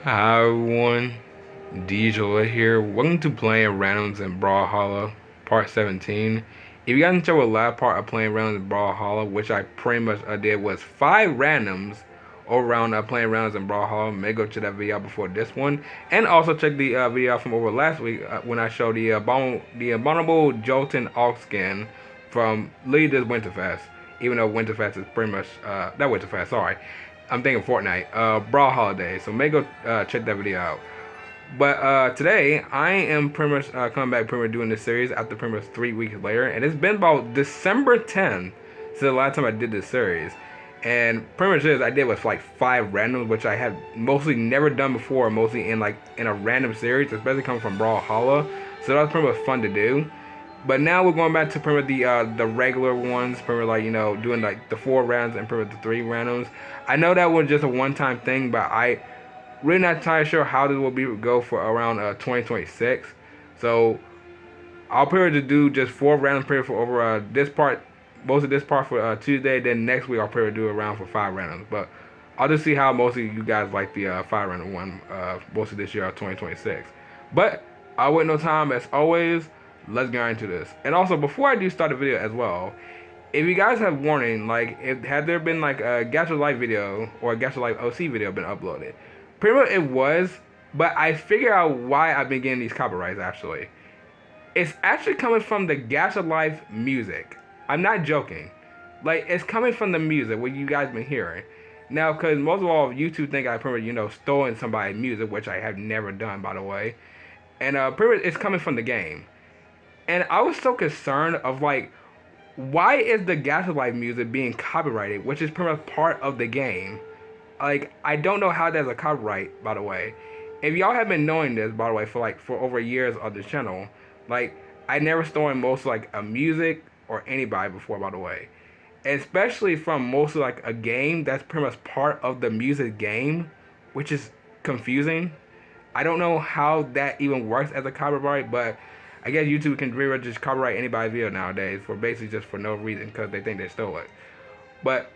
Hi everyone, DJ here. Welcome to playing randoms in Brawlhalla, part 17. If you guys enjoyed the last part of playing randoms in Brawlhalla, which I pretty much did was 5 randoms all around playing randoms in Brawlhalla, maybe go check that video out before this one, and also check the video out from over last week when I showed the abominable Jolton Ox skin from literally this Winterfest. Even though Winterfest is pretty much not Winterfest, sorry. I'm thinking Fortnite, Brawl Holiday. So maybe go check that video out. But today I am pretty much coming back, pretty much doing this series after pretty much 3 weeks later, and it's been about December 10th since the last time I did this series. And pretty much this I did was like 5 randoms, which I had mostly never done before, mostly in a random series, especially coming from Brawlhalla. So that was pretty much fun to do. But now we're going back to pretty much the regular ones, pretty much doing like the 4 rounds and pretty much the 3 randoms. I know that was just a one-time thing, but I really not entirely sure how this will go for around 2026. So I'll pretty much do just 4 randoms pretty for over this part, most of this part for Tuesday. Then next week I'll pretty do a round for 5 randoms. But I'll just see how most of you guys like the 5 random one most of this year of 2026. But I'll wait no time as always. Let's get into this. And also, before I do start the video as well, if you guys have warning, like, had there been like a Gacha Life video or a Gacha Life OC video been uploaded, pretty much it was, but I figured out why I've been getting these copyrights actually. It's actually coming from the Gacha Life music. I'm not joking. Like, it's coming from the music, what you guys been hearing. Now, because most of all, YouTube think I pretty much, stolen somebody's music, which I have never done, by the way. And pretty much it's coming from the game. And I was so concerned of like, why is the Gacha Life music being copyrighted, which is pretty much part of the game? Like, I don't know how that's a copyright, by the way. If y'all have been knowing this, by the way, for over years of the channel, like, I never stolen most like a music or anybody before, by the way. Especially from mostly like a game that's pretty much part of the music game, which is confusing. I don't know how that even works as a copyright, but I guess YouTube can really just copyright anybody's video nowadays for basically just for no reason because they think they stole it. But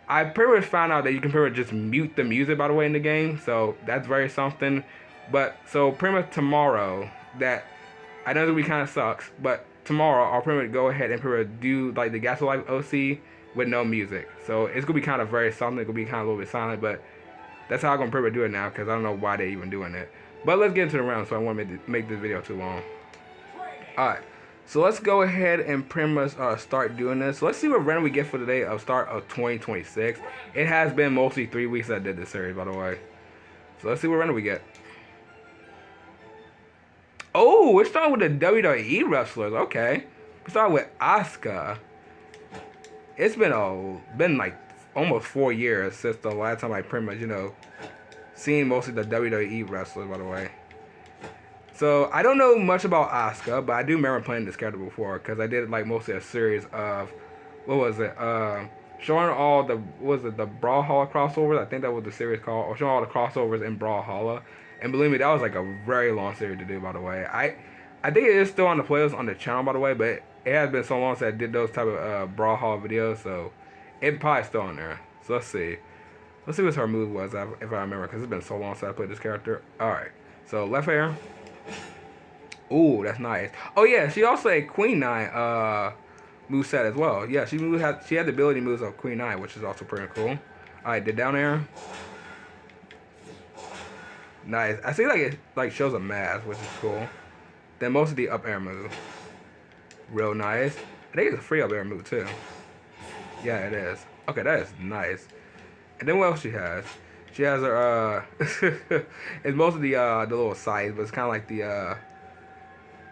I pretty much found out that you can pretty much just mute the music, by the way, in the game, so that's very something. But so pretty much tomorrow, that I know that we kind of sucks, but tomorrow I'll pretty much go ahead and pretty much do like the Gacha Life OC with no music. So it's gonna be kind of very something. It's gonna be kind of a little bit silent, but that's how I'm gonna pretty much do it now because I don't know why they're even doing it. But let's get into the round, so I won't make this video too long. Alright, so let's go ahead and pretty much start doing this. So let's see what random we get for today of start of 2026. It has been mostly 3 weeks that I did this series, by the way. So let's see what random we get. Oh, we're starting with the WWE wrestlers. Okay, we start with Asuka. It's been like almost 4 years since the last time I pretty much seen mostly the WWE wrestlers, by the way. So I don't know much about Asuka, but I do remember playing this character before because I did like mostly a series of what was it? Showing all the the Brawlhalla crossovers. I think that was the series called, or showing all the crossovers in Brawlhalla. And believe me, that was like a very long series to do, by the way. I think it is still on the playlist on the channel, by the way, but it has been so long since I did those type of Brawlhalla videos, so it probably still on there. So let's see. Let's see what her move was if I remember, because it's been so long since I played this character. All right. So left air. Ooh, that's nice. Oh yeah, she also a Queen Nine moveset as well. Yeah, she had the ability moves of Queen Nine, which is also pretty cool. Alright, the down air. Nice. I see like it like shows a mask, which is cool. Then most of the up air move. Real nice. I think it's a free up air move too. Yeah, it is. Okay, that is nice. And then what else she has? She has her it's most of the little sides, but it's kinda like the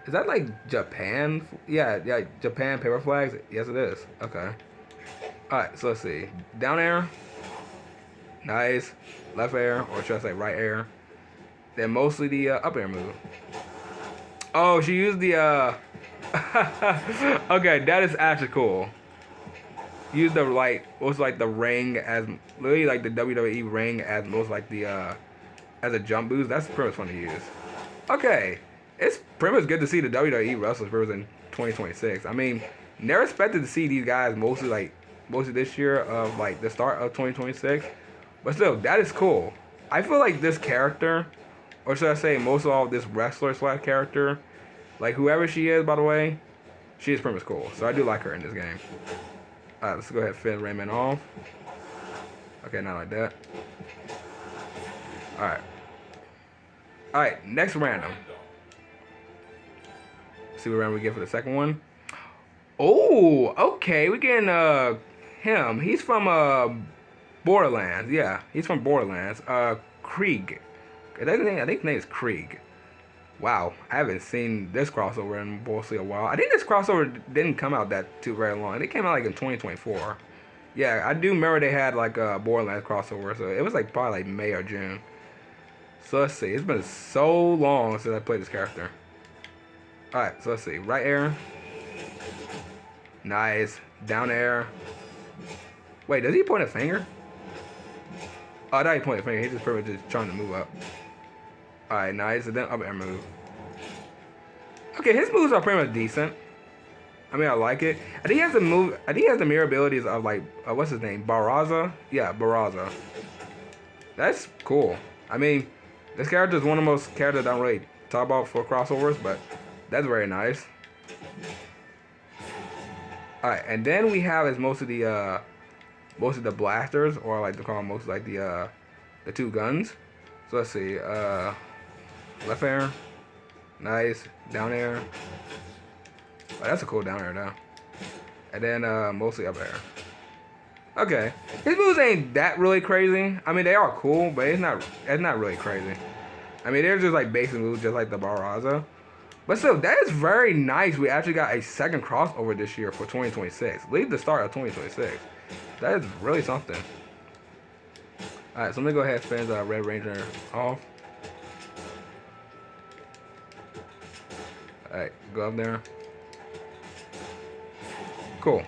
is that like Japan? Yeah, Japan paper flags? Yes, it is. Okay. Alright, so let's see. Down air. Nice. Left air, or should I say right air. Then mostly the up air move. Oh, she used the okay, that is actually cool. Use the most like the ring as literally like the WWE ring as most like the as a jump boost. That's pretty much fun to use. Okay. It's pretty much good to see the WWE wrestlers in 2026. I mean, never expected to see these guys mostly this year of like the start of 2026. But still, that is cool. I feel like this character, or should I say most of all this wrestler slash character, like whoever she is, by the way, she is pretty much cool. So I do like her in this game. Alright, let's go ahead and finish Rayman off. Okay, not like that. Alright. Alright, next random. See what round we get for the second one. Oh, okay, we're getting him. He's from Borderlands. Yeah, he's from Borderlands. Krieg. I think his name is Krieg. Wow, I haven't seen this crossover in mostly a while. I think this crossover didn't come out that too very long. It came out like in 2024. Yeah, I do remember they had like a Borderlands crossover, so it was like probably like May or June. So let's see. It's been so long since I played this character. Alright, so let's see. Right air. Nice. Down air. Wait, does he point a finger? Oh, I thought he pointed a finger. He's just pretty much just trying to move up. Alright, nice. And then up air move. Okay, his moves are pretty much decent. I mean, I like it. I think he has the move. I think he has the mirror abilities of like, what's his name? Barraza? Yeah, Barraza. That's cool. I mean, this character is one of the most characters I don't really talk about for crossovers, but that's very nice. Alright, and then we have is most of the blasters, or I like to call them most like the two guns. So let's see. Left air. Nice. Down air. Oh, that's a cool down air though. And then mostly up air. Okay. His moves ain't that really crazy. I mean, they are cool, but it's not really crazy. I mean, they're just like basic moves, just like the Barraza. But still, that is very nice. We actually got a second crossover this year for 2026. Leave the start of 2026. That is really something. Alright, so let me go ahead and spin the Red Ranger off. Alright, go up there. Cool.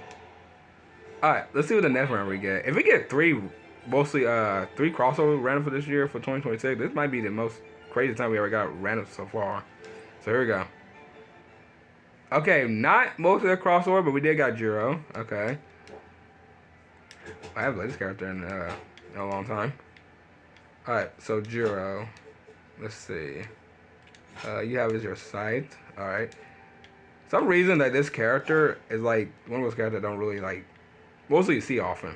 Alright, let's see what the next round we get. If we get mostly three crossover random for this year for 2026, this might be the most crazy time we ever got random so far. So here we go. Okay, not most of the crossover, but we did got Jiro. Okay. I haven't played this character in a long time. Alright, so Jiro. Let's see. You have as your sight. Alright. Some reason that this character is like one of those characters I don't really like mostly you see often.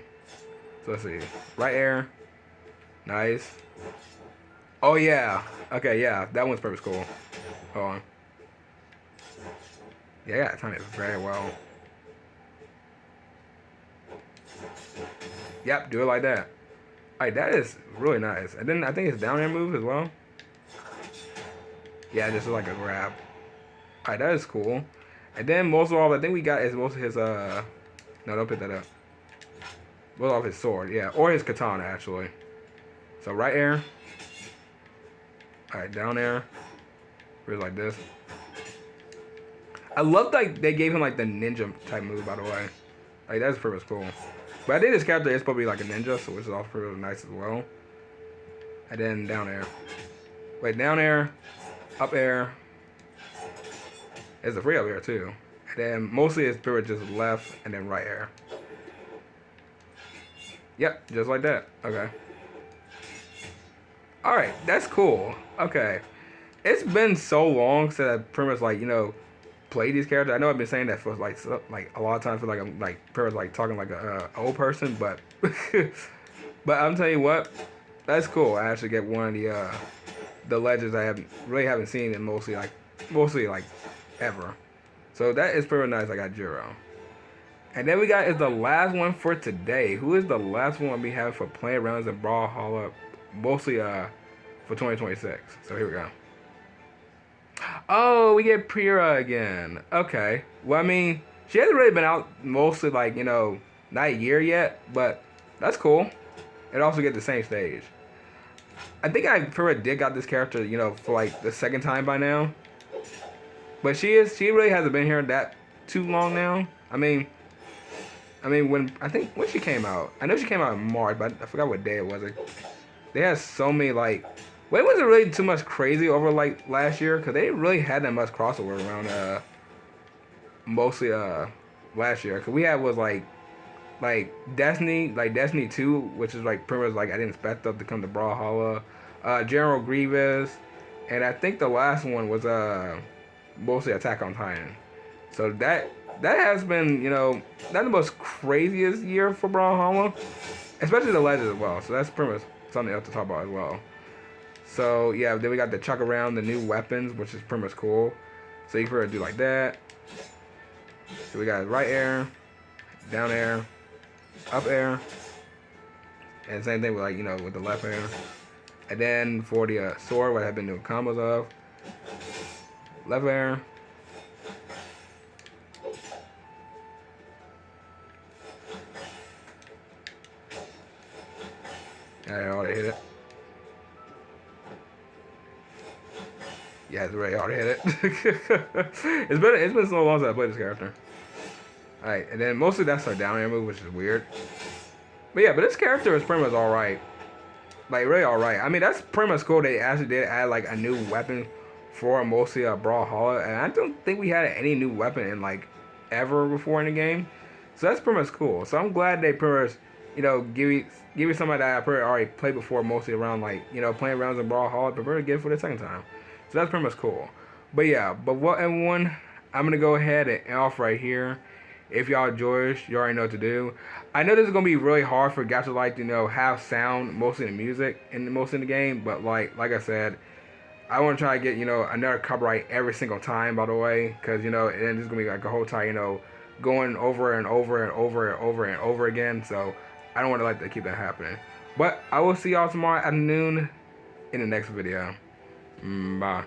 So let's see. Right air. Nice. Oh yeah. Okay, yeah. That one's pretty cool. Hold on. Yeah, I gotta time it very well. Yep, do it like that. Alright, that is really nice. And then I think it's down air move as well. Yeah, just like a grab. Alright, that is cool. And then most of all I think we got is most of his no, don't pick that up. Most of his sword, yeah. Or his katana actually. So right air. Alright, down air. Where's like this. I love like they gave him like the ninja type move, by the way. Like that's pretty much cool. But I think this character is probably like a ninja, so which is also pretty nice as well. And then down air. Wait, down air, up air. There's a free up air too. And then mostly it's pretty much just left and then right air. Yep, just like that. Okay. Alright, that's cool. Okay. It's been so long since I pretty much like, you know, played these characters. I know I've been saying that for like a lot of times for like I'm like pretty much like talking like a old person, but but I'm telling you what, that's cool. I actually get one of the legends I haven't seen in mostly like ever. So that is pretty nice. I got Jiro. And then we got is the last one for today. Who is the last one we have for playing rounds in Brawlhalla, mostly for 2026. So here we go. Oh, we get Pyrrha again. Okay. Well, I mean, she hasn't really been out mostly like, you know, not a year yet, but that's cool. It also get the same stage. I think I Pyrrha did got this character, you know, for like the second time by now. But she really hasn't been here that too long now. I mean when she came out. I know she came out in March, but I forgot what day it was. They had so many like well, it wasn't really too much crazy over like last year because they didn't really had that much crossover around mostly last year. Cause we had was like Destiny 2, which is like pretty much like I didn't expect them to come to Brawlhalla. General Grievous, and I think the last one was mostly Attack on Titan. So that has been, you know, not the most craziest year for Brawlhalla, especially the legends as well. So that's pretty much something else to talk about as well. So yeah, then we got the chuck around, the new weapons, which is pretty much cool. So you can do like that. So we got right air, down air, up air, and same thing with, like, you know, with the left air. And then for the sword, what I've been doing combos of, left air, I already hit it. Yeah, it's already hit it. It's been so long since I played this character. Alright, and then mostly that's our down air move, which is weird. But yeah, but this character is pretty much alright. Like, really alright. I mean, that's pretty much cool. They actually did add, like, a new weapon for mostly a Brawlhalla. And I don't think we had any new weapon in, like, ever before in the game. So that's pretty much cool. So I'm glad they pretty much, you know, give me somebody that I pretty already played before, mostly around, like, you know, playing rounds in Brawlhalla, but pretty good for the second time. So that's pretty much cool. But yeah, but what everyone, I'm gonna go ahead and end off right here. If y'all enjoy, you already know what to do. I know this is gonna be really hard for guys to, like, you know, have sound mostly in the music and most in the game, but like I said, I want to try to get, you know, another copyright every single time, by the way, because, you know, and this is gonna be like a whole time, you know, going over and over and over and over and over again. So I don't want to, like, to keep that happening. But I will see y'all tomorrow afternoon in the next video. Bye.